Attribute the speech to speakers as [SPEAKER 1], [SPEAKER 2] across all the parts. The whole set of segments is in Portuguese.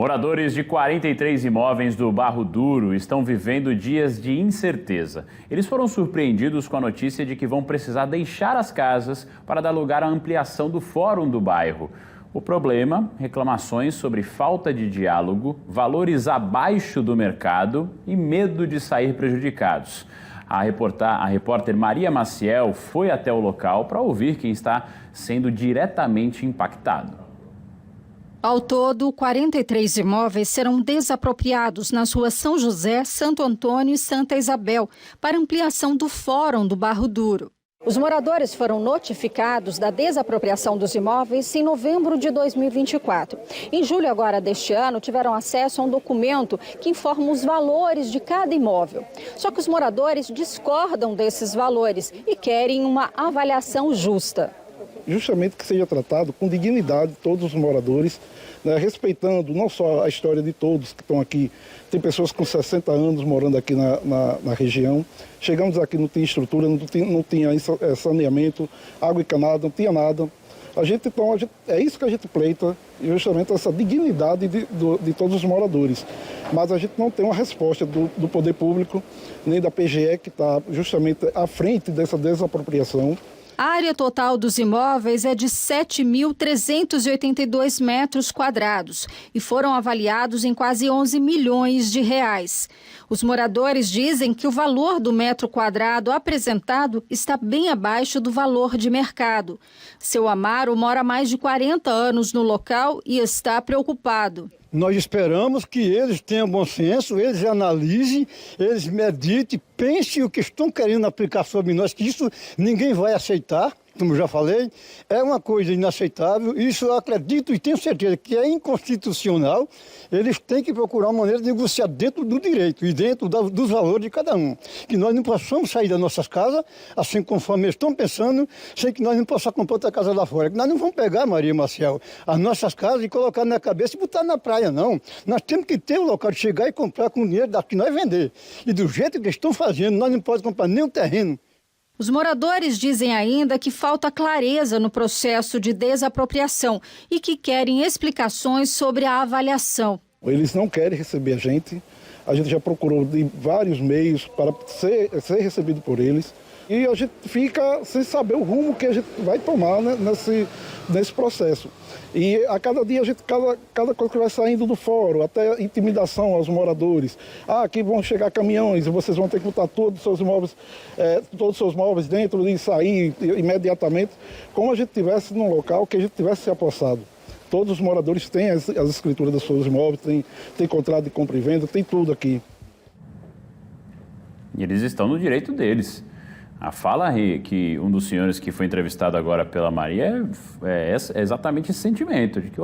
[SPEAKER 1] Moradores de 43 imóveis do Barro Duro estão vivendo dias de incerteza. Eles foram surpreendidos com a notícia de que vão precisar deixar as casas para dar lugar à ampliação do fórum do bairro. O problema, reclamações sobre falta de diálogo, valores abaixo do mercado e medo de sair prejudicados. A repórter Maria Maciel foi até o local para ouvir quem está sendo diretamente impactado.
[SPEAKER 2] Ao todo, 43 imóveis serão desapropriados nas ruas São José, Santo Antônio e Santa Isabel para ampliação do Fórum do Barro Duro. Os moradores foram notificados da desapropriação dos imóveis em novembro de 2024. Em julho agora deste ano, tiveram acesso a um documento que informa os valores de cada imóvel. Só que os moradores discordam desses valores e querem uma avaliação justa.
[SPEAKER 3] Justamente que seja tratado com dignidade todos os moradores, né, respeitando não só a história de todos que estão aqui. Tem pessoas com 60 anos morando aqui na região. Chegamos aqui, não tinha estrutura, não tinha saneamento, água encanada, não tinha nada. É isso que a gente pleita, justamente essa dignidade de todos os moradores. Mas a gente não tem uma resposta do poder público, nem da PGE, que está justamente à frente dessa desapropriação.
[SPEAKER 2] A área total dos imóveis é de 7.382 metros quadrados e foram avaliados em quase 11 milhões de reais. Os moradores dizem que o valor do metro quadrado apresentado está bem abaixo do valor de mercado. Seu Amaro mora há mais de 40 anos no local e está preocupado.
[SPEAKER 4] Nós esperamos que eles tenham bom senso, eles analisem, eles meditem, pensem o que estão querendo aplicar sobre nós, que isso ninguém vai aceitar, como já falei, é uma coisa inaceitável, isso eu acredito e tenho certeza que é inconstitucional. Eles têm que procurar uma maneira de negociar dentro do direito e dentro dos valores de cada um. Que nós não possamos sair das nossas casas, assim conforme eles estão pensando, sem que nós não possamos comprar outra casa lá fora. Que nós não vamos pegar, Maria Maciel, as nossas casas e colocar na cabeça e botar na praia, não. Nós temos que ter o local de chegar e comprar com o dinheiro que nós vender. E do jeito que eles estão fazendo, nós não podemos comprar nem um terreno.
[SPEAKER 2] Os moradores dizem ainda que falta clareza no processo de desapropriação e que querem explicações sobre a avaliação.
[SPEAKER 3] Eles não querem receber a gente já procurou de vários meios para ser recebido por eles e a gente fica sem saber o rumo que a gente vai tomar, né, nesse processo. E a cada dia, cada coisa que vai saindo do fórum, até intimidação aos moradores. Aqui vão chegar caminhões e vocês vão ter que botar todos os seus móveis dentro e sair imediatamente, como a gente estivesse num local que a gente tivesse se apossado. Todos os moradores têm as escrituras dos seus imóveis, tem contrato de compra e venda, tem tudo aqui.
[SPEAKER 1] E eles estão no direito deles. A fala que um dos senhores que foi entrevistado agora pela Maria é exatamente esse sentimento de que,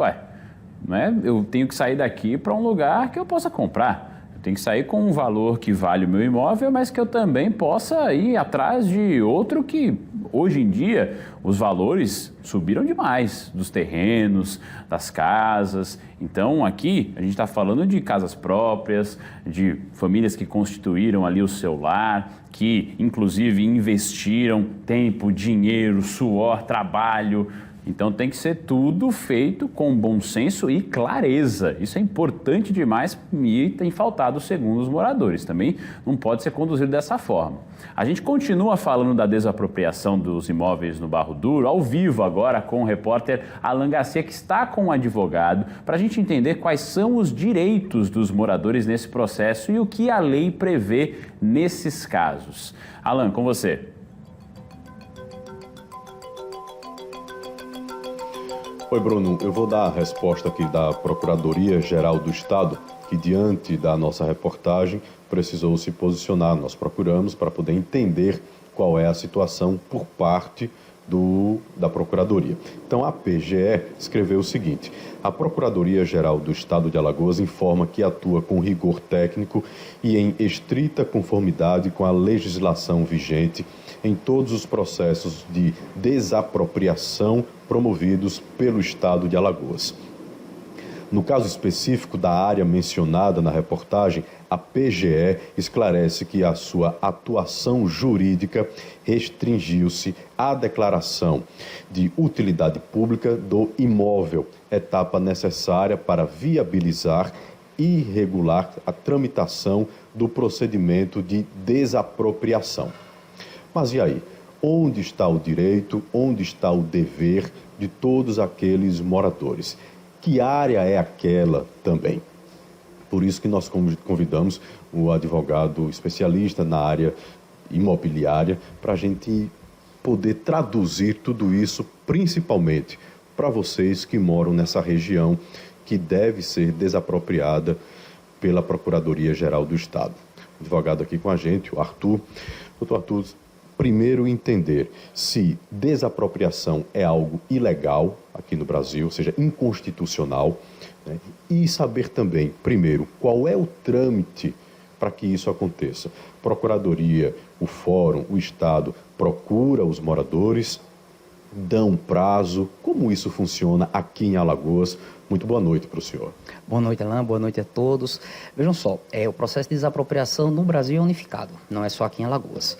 [SPEAKER 1] eu tenho que sair daqui para um lugar que eu possa comprar. Eu tenho que sair com um valor que vale o meu imóvel, mas que eu também possa ir atrás de outro que, hoje em dia, os valores subiram demais, dos terrenos, das casas. Então, aqui, a gente está falando de casas próprias, de famílias que constituíram ali o seu lar, que, inclusive, investiram tempo, dinheiro, suor, trabalho. Então, tem que ser tudo feito com bom senso e clareza. Isso é importante demais e tem faltado, segundo os moradores. Também não pode ser conduzido dessa forma. A gente continua falando da desapropriação dos imóveis no Barro Duro, ao vivo agora com o repórter Alan Garcia, que está com um advogado, para a gente entender quais são os direitos dos moradores nesse processo e o que a lei prevê nesses casos. Alan, com você.
[SPEAKER 5] Oi, Bruno. Eu vou dar a resposta aqui da Procuradoria-Geral do Estado, que diante da nossa reportagem precisou se posicionar. Nós procuramos para poder entender qual é a situação por parte da Procuradoria. Então, a PGE escreveu o seguinte: a Procuradoria-Geral do Estado de Alagoas informa que atua com rigor técnico e em estrita conformidade com a legislação vigente em todos os processos de desapropriação promovidos pelo Estado de Alagoas. No caso específico da área mencionada na reportagem, a PGE esclarece que a sua atuação jurídica restringiu-se à declaração de utilidade pública do imóvel, etapa necessária para viabilizar e regular a tramitação do procedimento de desapropriação. Mas e aí? Onde está o direito, onde está o dever de todos aqueles moradores? Que área é aquela também? Por isso que nós convidamos o advogado especialista na área imobiliária para a gente poder traduzir tudo isso, principalmente para vocês que moram nessa região que deve ser desapropriada pela Procuradoria-Geral do Estado. O advogado aqui com a gente, o Arthur. Doutor Arthur, primeiro entender se desapropriação é algo ilegal aqui no Brasil, ou seja, inconstitucional, né? E saber também, primeiro, qual é o trâmite para que isso aconteça. Procuradoria, o Fórum, o Estado procura os moradores, dão prazo, como isso funciona aqui em Alagoas? Muito boa noite para o senhor.
[SPEAKER 6] Boa noite, Alain, boa noite a todos. Vejam só, o processo de desapropriação no Brasil é unificado, não é só aqui em Alagoas.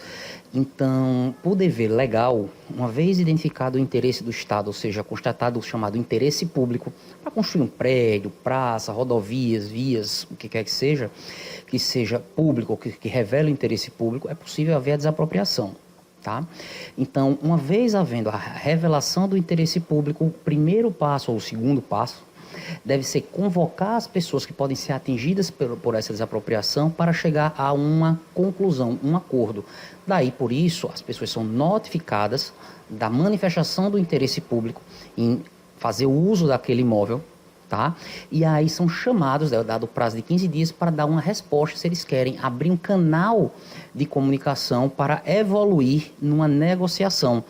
[SPEAKER 6] Então, por dever legal, uma vez identificado o interesse do Estado, ou seja, constatado o chamado interesse público, para construir um prédio, praça, rodovias, vias, o que quer que seja público, que revele o interesse público, é possível haver a desapropriação. Tá? Então, uma vez havendo a revelação do interesse público, o primeiro passo ou o segundo passo deve ser convocar as pessoas que podem ser atingidas por essa desapropriação para chegar a uma conclusão, um acordo. Daí, por isso, as pessoas são notificadas da manifestação do interesse público em fazer o uso daquele imóvel, tá? E aí são chamados, dado o prazo de 15 dias, para dar uma resposta se eles querem abrir um canal de comunicação para evoluir numa negociação.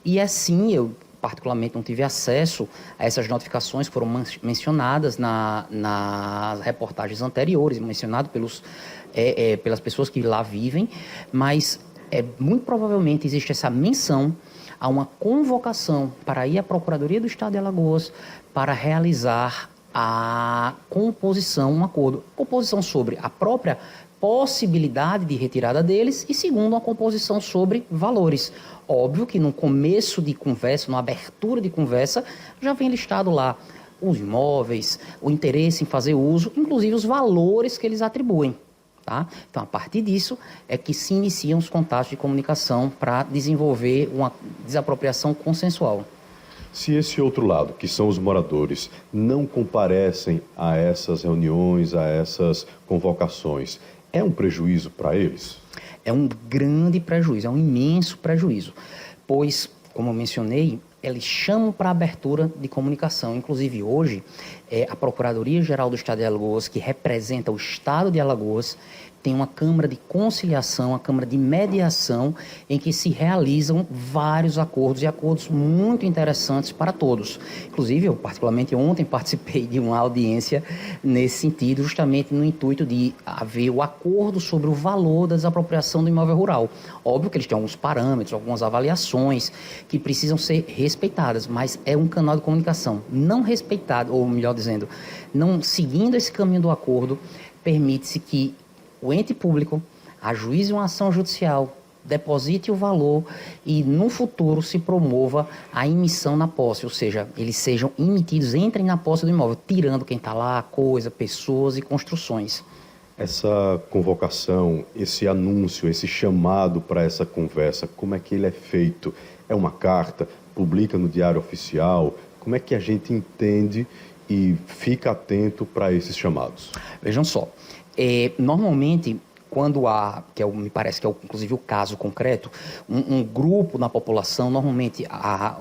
[SPEAKER 6] E assim, eu particularmente não tive acesso a essas notificações, foram mencionadas nas reportagens anteriores, mencionado pelas pessoas que lá vivem, mas muito provavelmente existe essa menção a uma convocação para ir à Procuradoria do Estado de Alagoas para realizar a composição, um acordo. Composição sobre a própria possibilidade de retirada deles e, segundo, uma composição sobre valores. Óbvio que no começo de conversa, na abertura de conversa, já vem listado lá os imóveis, o interesse em fazer uso, inclusive os valores que eles atribuem. Tá? Então, a partir disso, é que se iniciam os contatos de comunicação para desenvolver uma desapropriação consensual.
[SPEAKER 5] Se esse outro lado, que são os moradores, não comparecem a essas reuniões, a essas convocações, é um prejuízo para eles?
[SPEAKER 6] É um grande prejuízo, é um imenso prejuízo, pois, como eu mencionei, eles chamam para abertura de comunicação. Inclusive, hoje, a Procuradoria-Geral do Estado de Alagoas, que representa o Estado de Alagoas, tem uma Câmara de Conciliação, uma Câmara de Mediação, em que se realizam vários acordos e acordos muito interessantes para todos. Inclusive, eu particularmente ontem participei de uma audiência nesse sentido, justamente no intuito de haver o acordo sobre o valor da desapropriação do imóvel rural. Óbvio que eles têm alguns parâmetros, algumas avaliações que precisam ser respeitadas, mas é um canal de comunicação não respeitado, ou melhor dizendo, não seguindo esse caminho do acordo, permite-se que o ente público ajuize uma ação judicial, deposite o valor e, no futuro, se promova a emissão na posse, ou seja, eles sejam emitidos, entrem na posse do imóvel, tirando quem está lá, coisa, pessoas e construções.
[SPEAKER 5] Essa convocação, esse anúncio, esse chamado para essa conversa, como é que ele é feito? É uma carta? Publica no Diário Oficial? Como é que a gente entende e fica atento para esses chamados?
[SPEAKER 6] Vejam só. Normalmente, quando há, me parece que é inclusive o caso concreto, um grupo na população, normalmente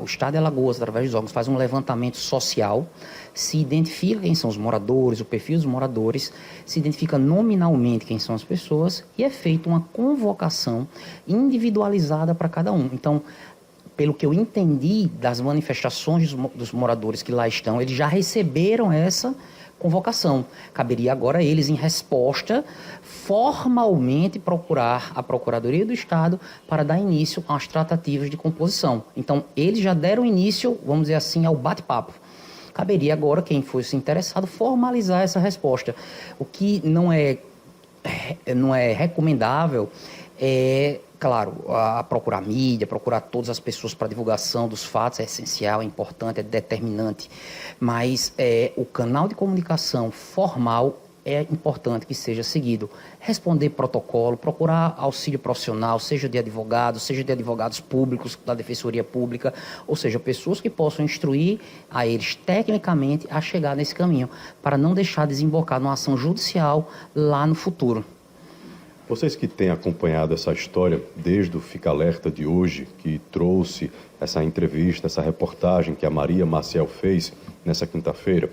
[SPEAKER 6] o Estado de Alagoas, através dos órgãos, faz um levantamento social, se identifica quem são os moradores, o perfil dos moradores, se identifica nominalmente quem são as pessoas e é feita uma convocação individualizada para cada um. Então, pelo que eu entendi das manifestações dos moradores que lá estão, eles já receberam essa convocação. Caberia agora a eles, em resposta, formalmente procurar a Procuradoria do Estado para dar início às tratativas de composição. Então, eles já deram início, vamos dizer assim, ao bate-papo. Caberia agora, quem fosse interessado, formalizar essa resposta. O que não é recomendável Claro, procurar mídia, procurar todas as pessoas para divulgação dos fatos é essencial, é importante, é determinante, mas o canal de comunicação formal é importante que seja seguido. Responder protocolo, procurar auxílio profissional, seja de advogados, seja de advogados públicos, da Defensoria Pública, ou seja, pessoas que possam instruir a eles tecnicamente a chegar nesse caminho, para não deixar desembocar numa ação judicial lá no futuro.
[SPEAKER 5] Vocês que têm acompanhado essa história desde o Fica Alerta de hoje, que trouxe essa entrevista, essa reportagem que a Maria Maciel fez nessa quinta-feira,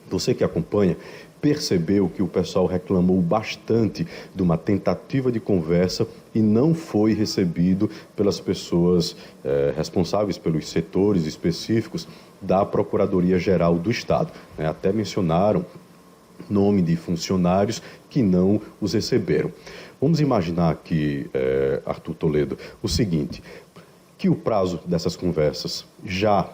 [SPEAKER 5] você que acompanha, percebeu que o pessoal reclamou bastante de uma tentativa de conversa e não foi recebido pelas pessoas responsáveis pelos setores específicos da Procuradoria-Geral do Estado. Até mencionaram nome de funcionários que não os receberam. Vamos imaginar aqui, Arthur Toledo, o seguinte, que o prazo dessas conversas já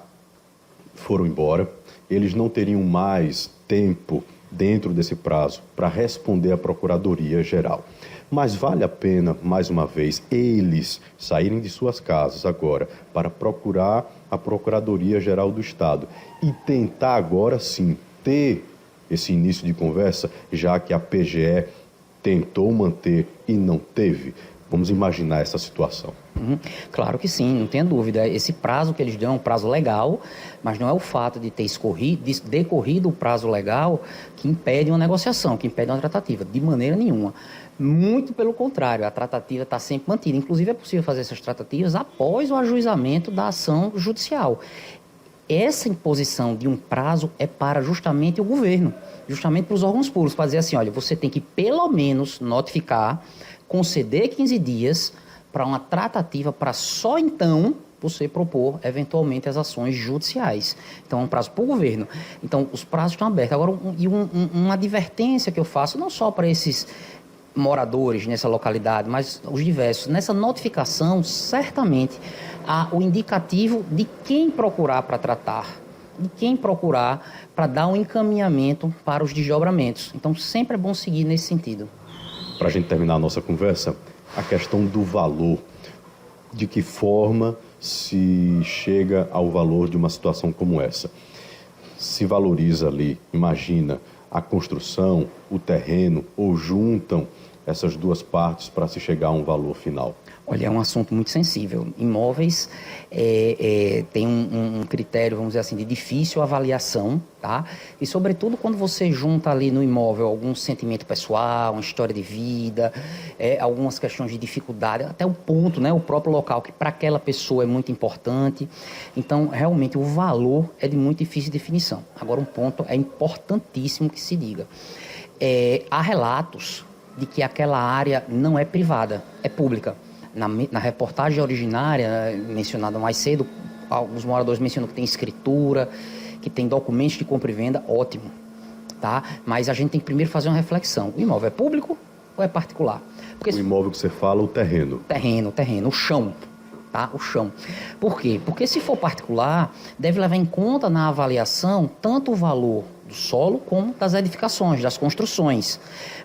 [SPEAKER 5] foram embora, eles não teriam mais tempo dentro desse prazo para responder à Procuradoria-Geral. Mas vale a pena, mais uma vez, eles saírem de suas casas agora para procurar a Procuradoria-Geral do Estado e tentar agora sim ter esse início de conversa, já que a PGE tentou manter e não teve? Vamos imaginar essa situação.
[SPEAKER 6] Claro que sim, não tenha dúvida. Esse prazo que eles dão é um prazo legal, mas não é o fato de ter decorrido o prazo legal que impede uma negociação, que impede uma tratativa, de maneira nenhuma. Muito pelo contrário, a tratativa está sempre mantida. Inclusive, é possível fazer essas tratativas após o ajuizamento da ação judicial. Essa imposição de um prazo é para justamente o governo, justamente para os órgãos públicos, para dizer assim, olha, você tem que pelo menos notificar, conceder 15 dias para uma tratativa, para só então você propor, eventualmente, as ações judiciais. Então, é um prazo para o governo. Então, os prazos estão abertos. Agora, uma advertência que eu faço, não só para esses moradores nessa localidade, mas os diversos, nessa notificação, certamente, há o indicativo de quem procurar para tratar, de quem procurar para dar um encaminhamento para os desdobramentos. Então, sempre é bom seguir nesse sentido.
[SPEAKER 5] Para a gente terminar a nossa conversa, a questão do valor. De que forma se chega ao valor de uma situação como essa? Se valoriza ali, imagina, a construção, o terreno, ou juntam essas duas partes para se chegar a um valor final?
[SPEAKER 6] Olha, é um assunto muito sensível. Imóveis tem um critério, vamos dizer assim, de difícil avaliação, tá? E, sobretudo, quando você junta ali no imóvel algum sentimento pessoal, uma história de vida, algumas questões de dificuldade, até o ponto, né, o próprio local, que para aquela pessoa é muito importante. Então, realmente, o valor é de muito difícil definição. Agora, um ponto é importantíssimo que se diga. Há relatos de que aquela área não é privada, é pública. Na reportagem originária, mencionada mais cedo, alguns moradores mencionam que tem escritura, que tem documentos de compra e venda, ótimo, tá? Mas a gente tem que primeiro fazer uma reflexão. O imóvel é público ou é particular? Porque
[SPEAKER 5] o imóvel que você fala, o terreno.
[SPEAKER 6] Terreno, o chão, tá? O chão. Por quê? Porque se for particular, deve levar em conta na avaliação tanto o valor do solo como das edificações, das construções.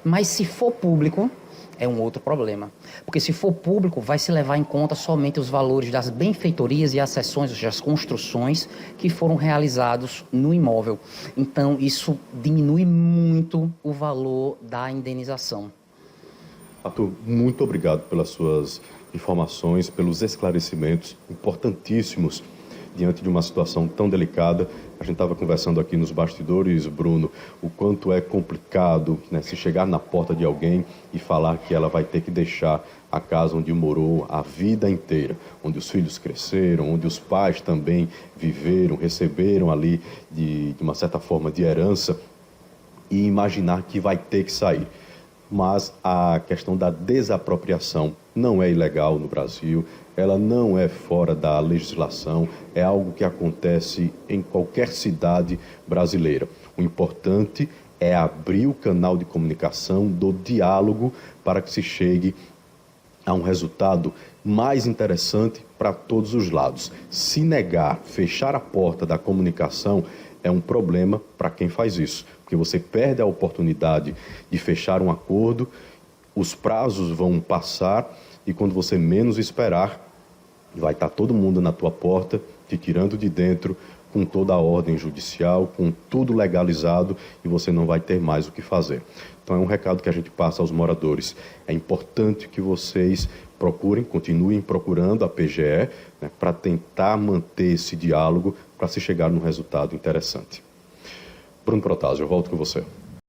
[SPEAKER 6] Mas se for público, é um outro problema. Porque se for público, vai se levar em conta somente os valores das benfeitorias e acessões, ou seja, as construções que foram realizados no imóvel. Então, isso diminui muito o valor da indenização.
[SPEAKER 5] Arthur, muito obrigado pelas suas informações, pelos esclarecimentos importantíssimos diante de uma situação tão delicada. A gente estava conversando aqui nos bastidores, Bruno, o quanto é complicado, né, se chegar na porta de alguém e falar que ela vai ter que deixar a casa onde morou a vida inteira, onde os filhos cresceram, onde os pais também viveram, receberam ali de uma certa forma de herança, e imaginar que vai ter que sair. Mas a questão da desapropriação não é ilegal no Brasil, ela não é fora da legislação, é algo que acontece em qualquer cidade brasileira. O importante é abrir o canal de comunicação, do diálogo, para que se chegue a um resultado mais interessante para todos os lados. Se negar, fechar a porta da comunicação, é um problema para quem faz isso, porque você perde a oportunidade de fechar um acordo os prazos vão passar e quando você menos esperar, vai estar todo mundo na tua porta, te tirando de dentro, com toda a ordem judicial, com tudo legalizado e você não vai ter mais o que fazer. Então é um recado que a gente passa aos moradores. É importante que vocês procurem, continuem procurando a PGE, né, para tentar manter esse diálogo, para se chegar num resultado interessante. Bruno Protásio, eu volto com você.